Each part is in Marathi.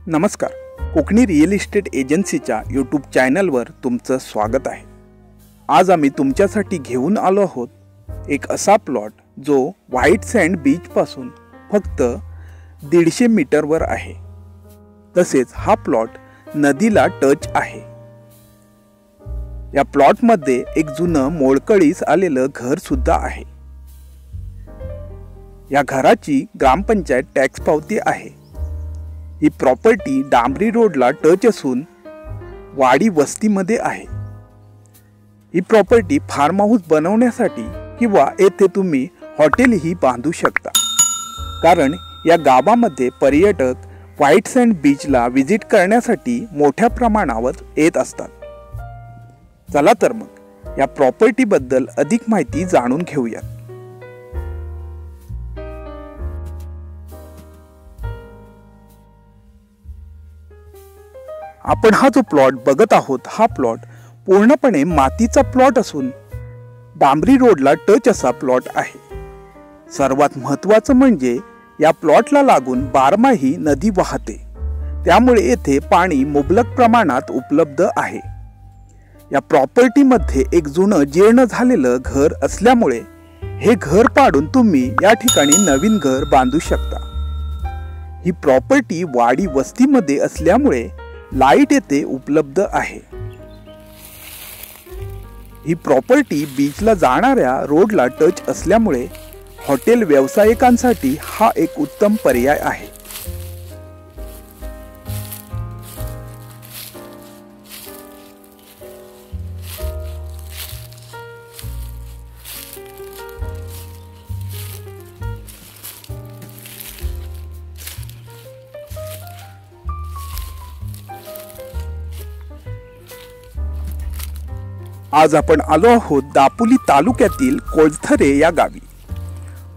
नमस्कार, कोकणी रिअल इस्टेट एजन्सीच्या यूट्यूब चॅनलवर तुमचं स्वागत आहे। आज आम्ही तुमच्यासाठी घेऊन आलो आहोत एक असा प्लॉट जो व्हाईट सँड बीच पासून फक्त 150 मीटरवर आहे। तसेच हा प्लॉट नदीला टच आहे। या प्लॉटमध्ये एक जुनं मोडकळीस आलेलं घर सुद्धा आहे। या घराची ग्रामपंचायत टॅक्स पावती आहे। ही प्रॉपर्टी डांबरी रोडला टच असून वाडी वस्तीमध्ये आहे। ही प्रॉपर्टी फार्म हाऊस बनवण्यासाठी किंवा येथे तुम्ही हॉटेलही बांधू शकता, कारण या गावामध्ये पर्यटक व्हाईट सँड बीचला व्हिजिट करण्यासाठी मोठ्या प्रमाणावर येत असतात। चला तर मग या प्रॉपर्टी बद्दल अधिक माहिती जाणून घेऊया। आपण हा जो प्लॉट बघत आहोत, हा प्लॉट पूर्णपणे मातीचा प्लॉट असून डांबरी रोडला टच असा प्लॉट आहे। सर्वात महत्त्वाचं म्हणजे या प्लॉटला लागून बारमाही नदी वाहते, त्यामुळे येथे पाणी मुबलक प्रमाणात उपलब्ध आहे। या प्रॉपर्टीमध्ये एक जुनं जीर्ण झालेलं घर असल्यामुळे हे घर पाडून तुम्ही या ठिकाणी नवीन घर बांधू शकता। ही प्रॉपर्टी वाडी वस्तीमध्ये असल्यामुळे लाईट येथे उपलब्ध आहे। ही प्रॉपर्टी बीचला जाणाऱ्या रोडला टच असल्यामुळे हॉटेल व्यावसायिकांसाठी हा एक उत्तम पर्याय आहे। आज आपण आलो आहोत दापोली तालुक्यातील कोळथरे या गावी।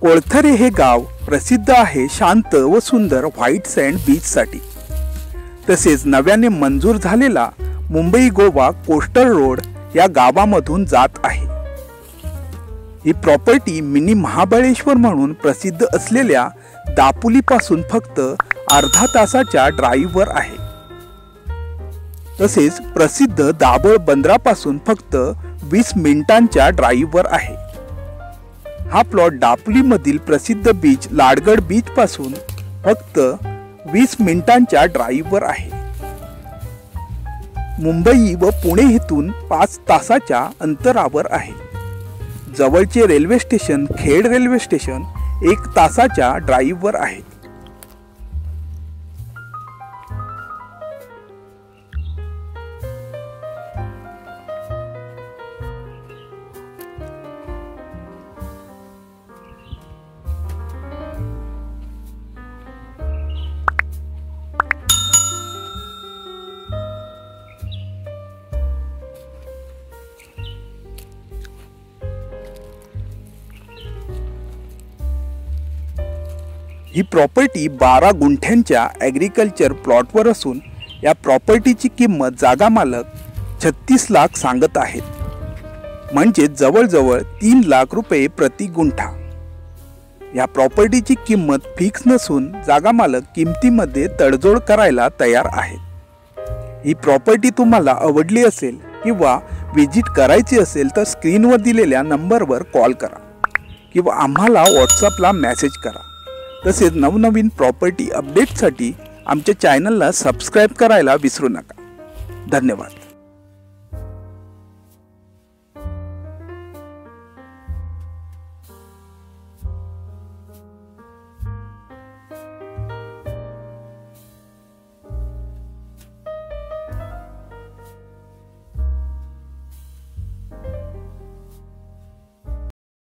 कोळथरे हे गाव प्रसिद्ध आहे शांत व सुंदर व्हाईट सँड बीच साठी। तसेच नव्याने मंजूर झालेला मुंबई गोवा कोस्टल रोड या गावामधून जात आहे। ही प्रॉपर्टी मिनी महाबळेश्वर म्हणून प्रसिद्ध असलेल्या दापोली पासून फक्त अर्धा तासाच्या ड्राईव्हवर आहे। तसेच प्रसिद्ध दाभोळ बंदरापासून फक्त 20 मिनिटांच्या ड्राईव्हवर आहे। हा प्लॉट दापोलीमधील प्रसिद्ध बीच लाडगड बीच पासून फक्त 20 मिनिटांच्या ड्राईव्हवर आहे। मुंबई व पुणे येथून 5 तासाच्या अंतरावर आहे। जवळचे railway station Khed railway station 1 तासाच्या ड्राईव्हवर आहे। ही प्रॉपर्टी 12 गुंठ्यांच्या ॲग्रिकल्चर प्लॉटवर असून या प्रॉपर्टीची किंमत जागा मालक 36 लाख सांगत आहेत, म्हणजे जवळजवळ 3 लाख रुपये प्रति गुंठा। या प्रॉपर्टीची किंमत फिक्स नसून जागा मालक किमतीमध्ये तडजोड करायला तयार आहेत। ही प्रॉपर्टी तुम्हाला आवडली असेल किंवा व्हिजिट करायची असेल तर स्क्रीनवर दिलेल्या नंबरवर कॉल करा किंवा आम्हाला व्हॉट्सअपला मेसेज करा। तसेच नवनवीन प्रॉपर्टी अपडेटसाठी आमच्या चॅनलला सबस्क्राईब करायला विसरू नका। धन्यवाद।